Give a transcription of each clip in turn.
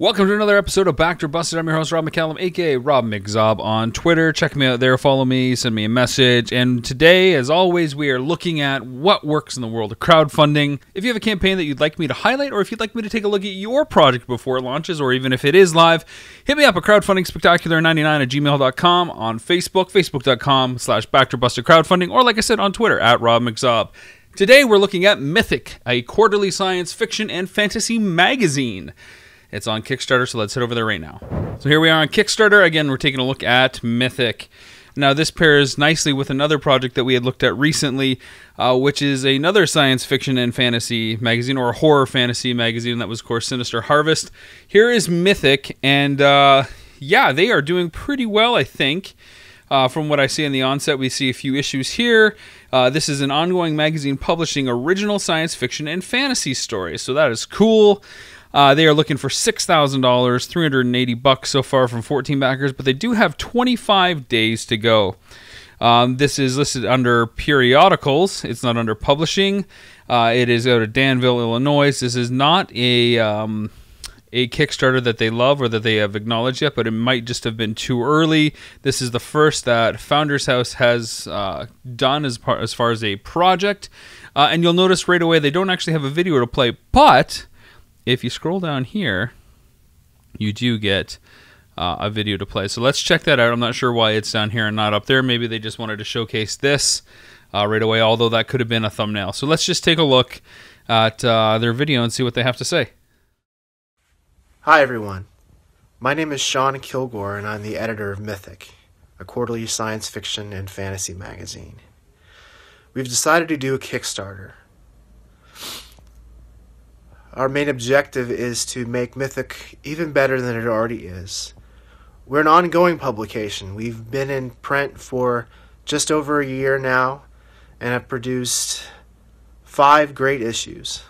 Welcome to another episode of Backed or Busted. I'm your host, Rob McCallum, aka Rob McZob on Twitter. Check me out there, follow me, send me a message. And today, as always, we are looking at what works in the world of crowdfunding. If you have a campaign that you'd like me to highlight, or if you'd like me to take a look at your project before it launches, or even if it is live, hit me up at crowdfundingspectacular99@gmail.com, on Facebook, facebook.com/backedOrbustedCrowdfunding, or like I said, on Twitter, at Rob McZob. Today, we're looking at MYTHIC, a quarterly science fiction and fantasy magazine. It's on Kickstarter, so let's head over there right now. So here we are on Kickstarter. Again, we're taking a look at MYTHIC. Now, this pairs nicely with another project that we had looked at recently, which is another science fiction and fantasy magazine, or a horror fantasy magazine, and that was, of course, Sinister Harvest. Here is MYTHIC, and yeah, they are doing pretty well, I think. From what I see in the onset, we see a few issues here. This is an ongoing magazine publishing original science fiction and fantasy stories, so that is cool. They are looking for $6,000, $380 so far from 14 backers, but they do have 25 days to go. This is listed under Periodicals. It's not under publishing. It is out of Danville, Illinois. This is not a Kickstarter that they love or that they have acknowledged yet, but it might just have been too early. This is the first that Founders House has done as far as a project. And you'll notice right away they don't actually have a video to play, but if you scroll down here, you do get a video to play. So let's check that out. I'm not sure why it's down here and not up there. Maybe they just wanted to showcase this right away, although that could have been a thumbnail. So let's just take a look at their video and see what they have to say. Hi everyone, my name is Sean Kilgore and I'm the editor of MYTHIC, a quarterly science fiction and fantasy magazine. We've decided to do a Kickstarter. Our main objective is to make MYTHIC even better than it already is. We're an ongoing publication. We've been in print for just over a year now and have produced 5 great issues.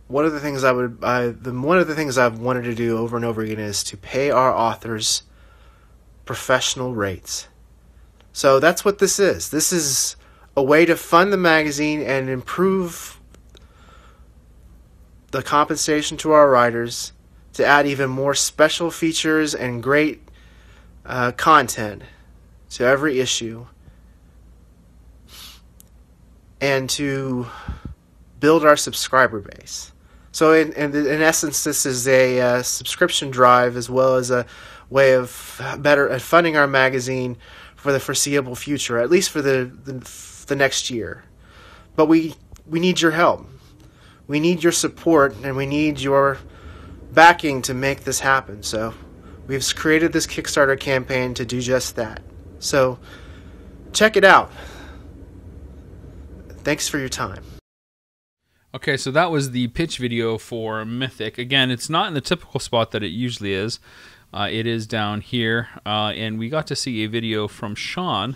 One of the things I've wanted to do over and over again is to pay our authors professional rates. So that's what this is. This is a way to fund the magazine and improve the compensation to our writers, to add even more special features and great content to every issue, and to build our subscriber base. So in essence, this is a subscription drive as well as a way of funding our magazine for the foreseeable future, at least for the next year. But we need your help. We need your support, and we need your backing to make this happen. So we've created this Kickstarter campaign to do just that. So check it out. Thanks for your time. Okay, so that was the pitch video for MYTHIC. Again, it's not in the typical spot that it usually is. It is down here, and we got to see a video from Sean.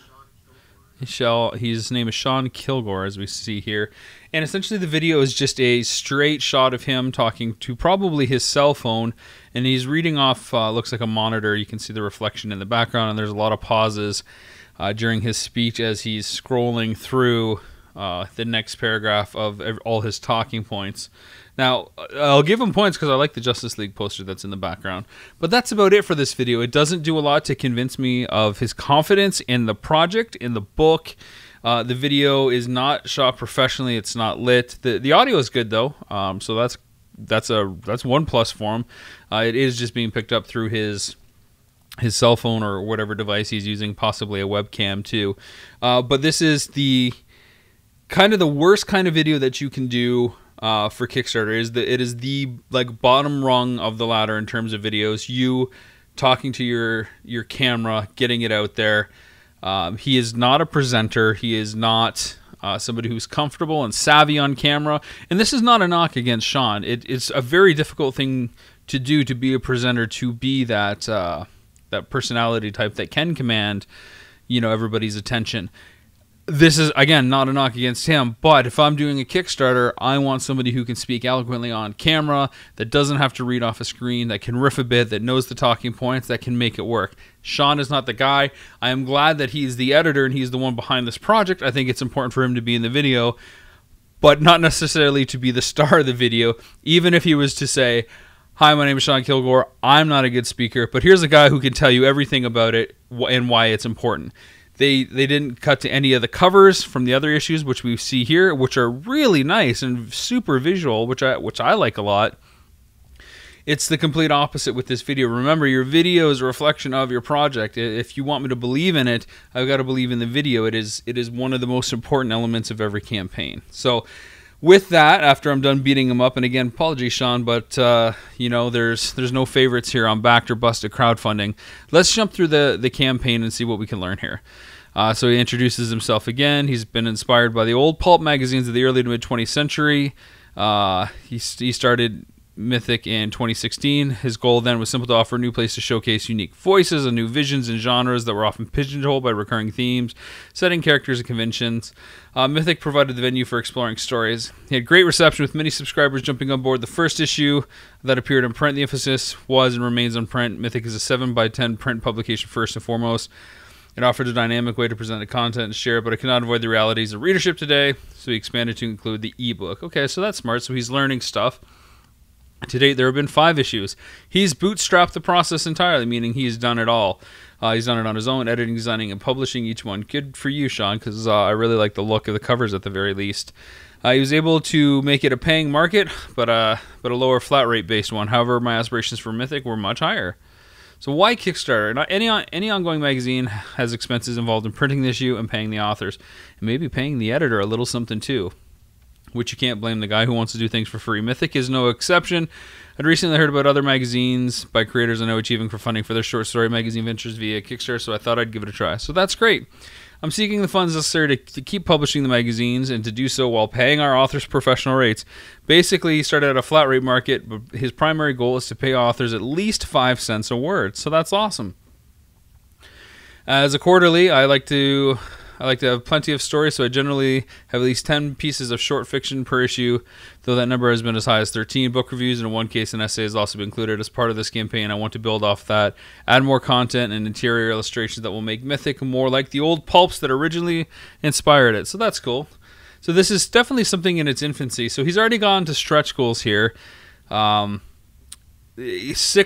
His name is Sean Kilgore, as we see here. And essentially the video is just a straight shot of him talking to probably his cell phone, and he's reading off, looks like a monitor. You can see the reflection in the background, and there's a lot of pauses during his speech as he's scrolling through the next paragraph of all his talking points. Now, I'll give him points because I like the Justice League poster that's in the background. But that's about it for this video. It doesn't do a lot to convince me of his confidence in the project, in the book. The video is not shot professionally. It's not lit. The audio is good, though. So that's one plus for him. It is just being picked up through his cell phone or whatever device he's using, possibly a webcam too. But this is the kind of the worst kind of video that you can do for Kickstarter. It is the like bottom rung of the ladder in terms of videos. You talking to your camera, getting it out there. He is not a presenter. He is not somebody who's comfortable and savvy on camera. And this is not a knock against Sean. It's a very difficult thing to do, to be a presenter, to be that that personality type that can command, everybody's attention. This is, again, not a knock against him, but if I'm doing a Kickstarter, I want somebody who can speak eloquently on camera, that doesn't have to read off a screen, that can riff a bit, that knows the talking points, that can make it work. Sean is not the guy. I am glad that he's the editor and he's the one behind this project. I think it's important for him to be in the video, but not necessarily to be the star of the video, even if he was to say, "Hi, my name is Sean Kilgore. I'm not a good speaker, but here's a guy who can tell you everything about it and why it's important." They didn't cut to any of the covers from the other issues, which we see here, which are really nice and super visual, which I like a lot. It's the complete opposite with this video. Remember, your video is a reflection of your project. If you want me to believe in it, I've got to believe in the video. It is one of the most important elements of every campaign. So with that, after I'm done beating him up, and again, apologies, Sean, but you know, there's no favorites here on backed or busted crowdfunding. Let's jump through the campaign and see what we can learn here. So he introduces himself again. He's been inspired by the old pulp magazines of the early to mid 20th century. He started Mythic in 2016. His goal then was simple: to offer a new place to showcase unique voices and new visions and genres that were often pigeonholed by recurring themes, setting characters and conventions. Mythic provided the venue for exploring stories. He had great reception, with many subscribers jumping on board the first issue that appeared in print. The emphasis was and remains on print. Mythic is a 7x10 print publication first and foremost. It offered a dynamic way to present the content and share, but it cannot avoid the realities of readership today, so he expanded to include the ebook. Okay, so that's smart. So he's learning stuff. To date, there have been 5 issues. He's bootstrapped the process entirely, meaning he's done it all. He's done it on his own, editing, designing, and publishing each one. Good for you, Sean, because I really like the look of the covers at the very least. He was able to make it a paying market, but a lower flat rate based one. However, my aspirations for Mythic were much higher. So why Kickstarter? Not any ongoing magazine has expenses involved in printing the issue and paying the authors, and maybe paying the editor a little something too, which you can't blame the guy who wants to do things for free. Mythic is no exception. I'd recently heard about other magazines by creators I know achieving for funding for their short story magazine ventures via Kickstarter, so I thought I'd give it a try. So that's great. I'm seeking the funds necessary to keep publishing the magazines and to do so while paying our authors professional rates. Basically, he started at a flat rate market, but his primary goal is to pay authors at least 5 cents a word. So that's awesome. As a quarterly, I like to have plenty of stories, so I generally have at least 10 pieces of short fiction per issue, though that number has been as high as 13. Book reviews, and in one case an essay has also been included as part of this campaign. I want to build off that, add more content and interior illustrations that will make Mythic more like the old pulps that originally inspired it. So that's cool. So this is definitely something in its infancy. So he's already gone to stretch goals here. 6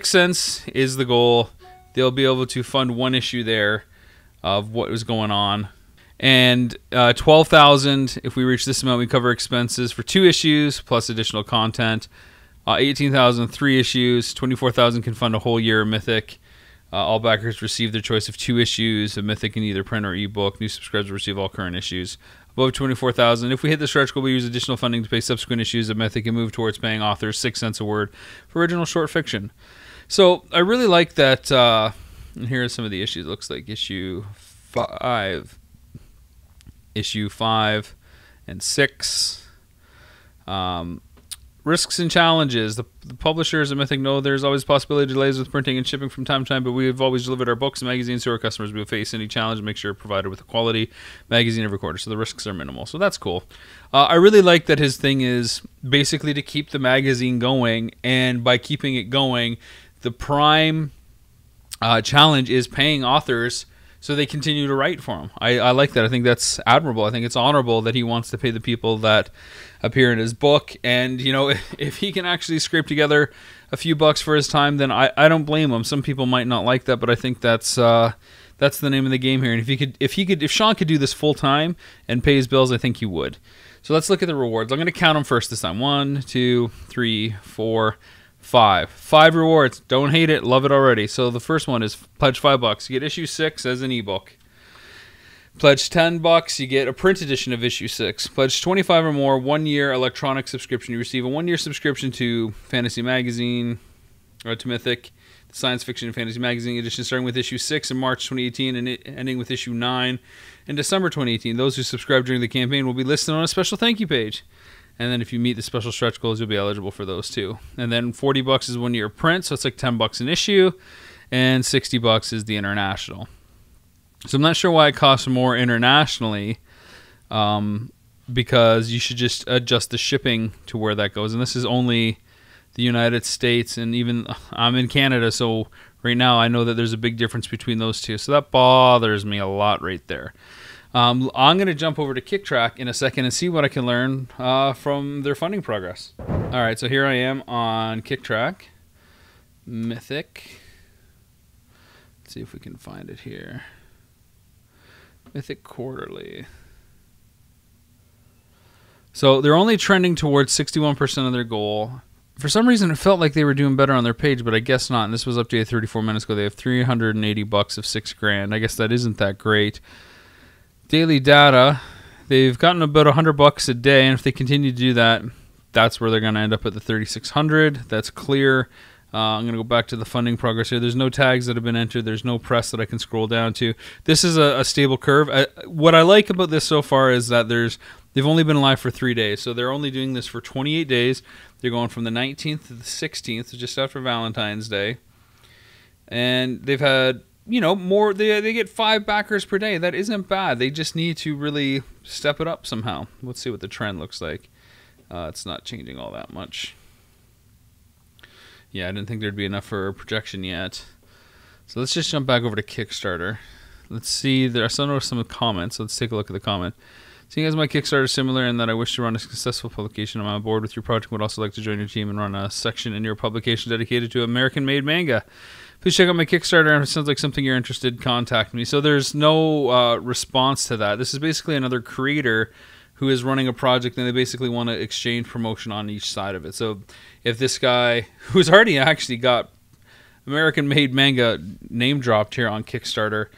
cents is the goal. They'll be able to fund one issue there of what was going on. And 12,000, if we reach this amount, we cover expenses for 2 issues plus additional content. 18,000, 3 issues. 24,000 can fund a whole year of Mythic. All backers receive their choice of 2 issues of Mythic in either print or ebook. New subscribers receive all current issues. Above 24,000, if we hit the stretch goal, we use additional funding to pay subsequent issues of Mythic and move towards paying authors 6 cents a word for original short fiction. So I really like that. And here are some of the issues. It looks like issue 5. Issue 5 and 6. Risks and challenges. The publishers at Mythic know there's always possibility of delays with printing and shipping from time to time, but we've always delivered our books and magazines to our customers. We will face any challenge and make sure provided with a quality magazine every quarter, so the risks are minimal. So that's cool. I really like that his thing is basically to keep the magazine going, and by keeping it going, the prime challenge is paying authors so they continue to write for him. I like that. I think that's admirable. I think it's honorable that he wants to pay the people that appear in his book. And, you know, if he can actually scrape together a few bucks for his time, then I don't blame him. Some people might not like that, but I think that's the name of the game here. And if Sean could do this full time and pay his bills, I think he would. So let's look at the rewards. I'm going to count them first this time. 1, 2, 3, 4, 5. 5 rewards. Don't hate it. Love it already. So the first one is pledge $5. You get issue 6 as an ebook. Pledge $10. You get a print edition of issue 6. Pledge 25 or more. 1 year electronic subscription. You receive a 1 year subscription to Fantasy Magazine or to Mythic, the science fiction and fantasy magazine edition, starting with issue 6 in March 2018 and ending with issue 9 in December 2018. Those who subscribe during the campaign will be listed on a special thank you page. And then if you meet the special stretch goals, you'll be eligible for those too. And then $40 is 1 year print, so it's like $10 an issue, and $60 is the international. So I'm not sure why it costs more internationally, because you should just adjust the shipping to where that goes. And this is only the United States, and even I'm in Canada, so right now I know that there's a big difference between those two. So that bothers me a lot right there. I'm going to jump over to KickTrack in a second and see what I can learn from their funding progress. All right, so here I am on KickTrack, Mythic. Let's see if we can find it here. Mythic Quarterly. So they're only trending towards 61% of their goal. For some reason, it felt like they were doing better on their page, but I guess not. And this was updated 34 minutes ago. They have $380 of $6,000. I guess that isn't that great. Daily data, they've gotten about $100 a day, and if they continue to do that, that's where they're going to end up at the 3,600. That's clear. I'm going to go back to the funding progress here. There's no tags that have been entered. There's no press that I can scroll down to. This is a stable curve. What I like about this so far is that they've only been live for 3 days, so they're only doing this for 28 days. They're going from the 19th to the 16th, so just after Valentine's Day. And they've had, more. They get 5 backers per day. That isn't bad. They just need to really step it up somehow. Let's see what the trend looks like. It's not changing all that much. Yeah, I didn't think there'd be enough for a projection yet. So let's just jump back over to Kickstarter. Let's see. I saw some comments. Let's take a look at the comment. Seeing as my Kickstarter is similar in that I wish to run a successful publication, I'm on board with your project. Would also like to join your team and run a section in your publication dedicated to American-made manga. Please check out my Kickstarter. If it sounds like something you're interested, contact me. So there's no response to that. This is basically another creator who is running a project, and they basically want to exchange promotion on each side of it. So if this guy, who's already actually got American-made manga name dropped here on Kickstarter,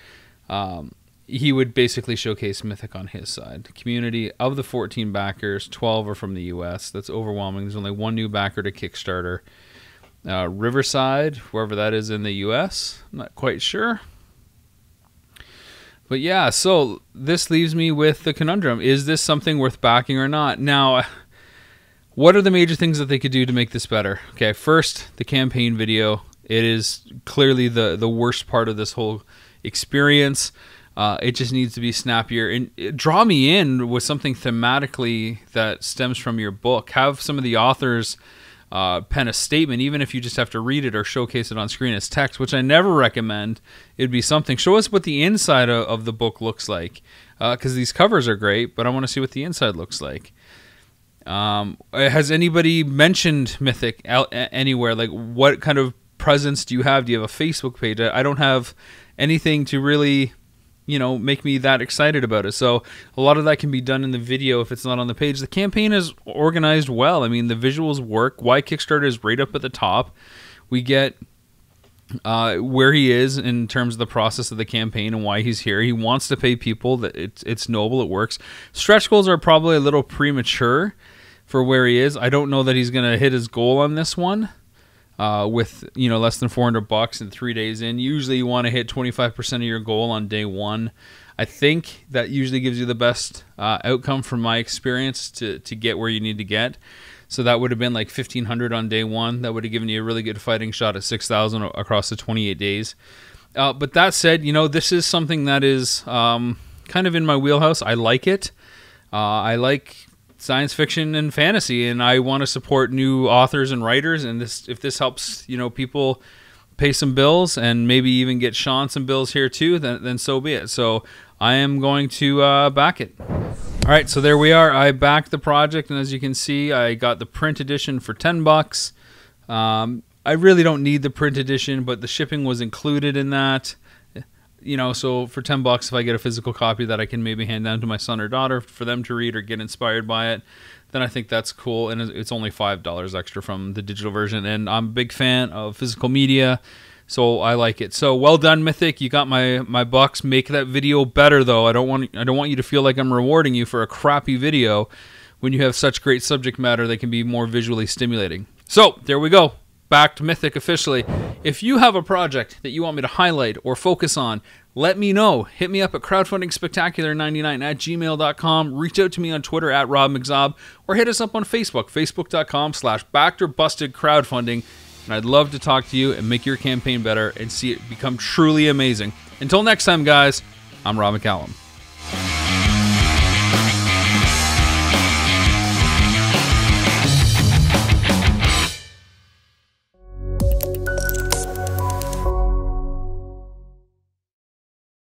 he would basically showcase Mythic on his side. The community of the 14 backers, 12 are from the US. That's overwhelming. There's only 1 new backer to Kickstarter. Riverside, wherever that is in the US, I'm not quite sure. But yeah, so this leaves me with the conundrum. Is this something worth backing or not? Now, what are the major things that they could do to make this better? Okay, first, the campaign video. It is clearly the worst part of this whole experience. It just needs to be snappier. And draw me in with something thematically that stems from your book. Have some of the authors pen a statement, even if you just have to read it or showcase it on screen as text, which I never recommend. It'd be something. Show us what the inside of the book looks like, because these covers are great, but I want to see what the inside looks like. Has anybody mentioned Mythic anywhere? Like, what kind of presence do you have? Do you have a Facebook page? I don't have anything to really, make me that excited about it. So a lot of that can be done in the video if it's not on the page. The campaign is organized well. I mean, the visuals work. Why Kickstarter is right up at the top. We get where he is in terms of the process of the campaign and why he's here. He wants to pay people. That it's noble. It works. Stretch goals are probably a little premature for where he is. I don't know that he's going to hit his goal on this one. With less than $400 and 3 days in. Usually you want to hit 25% of your goal on day 1. I think that usually gives you the best outcome from my experience to get where you need to get. So that would have been like 1,500 on day 1. That would have given you a really good fighting shot at 6,000 across the 28 days. But that said, this is something that is kind of in my wheelhouse. I like it. I like science fiction and fantasy, and I want to support new authors and writers, and if this helps people pay some bills and maybe even get Sean some bills here too, then so be it. So I am going to back it. All right, so there we are. I backed the project, and as you can see, I got the print edition for $10. I really don't need the print edition, but the shipping was included in that. So for $10, if I get a physical copy that I can maybe hand down to my son or daughter for them to read or get inspired by it, then I think that's cool. And it's only $5 extra from the digital version. And I'm a big fan of physical media, so I like it. So well done, Mythic. You got my bucks. Make that video better, though. I don't want you to feel like I'm rewarding you for a crappy video when you have such great subject matter that can be more visually stimulating. So there we go. Back to Mythic officially. If you have a project that you want me to highlight or focus on, let me know. Hit me up at crowdfundingspectacular99@gmail.com. Reach out to me on Twitter at RobMcZob, or hit us up on Facebook, facebook.com/backedorbustedcrowdfunding. And I'd love to talk to you and make your campaign better and see it become truly amazing. Until next time, guys, I'm Rob McCallum.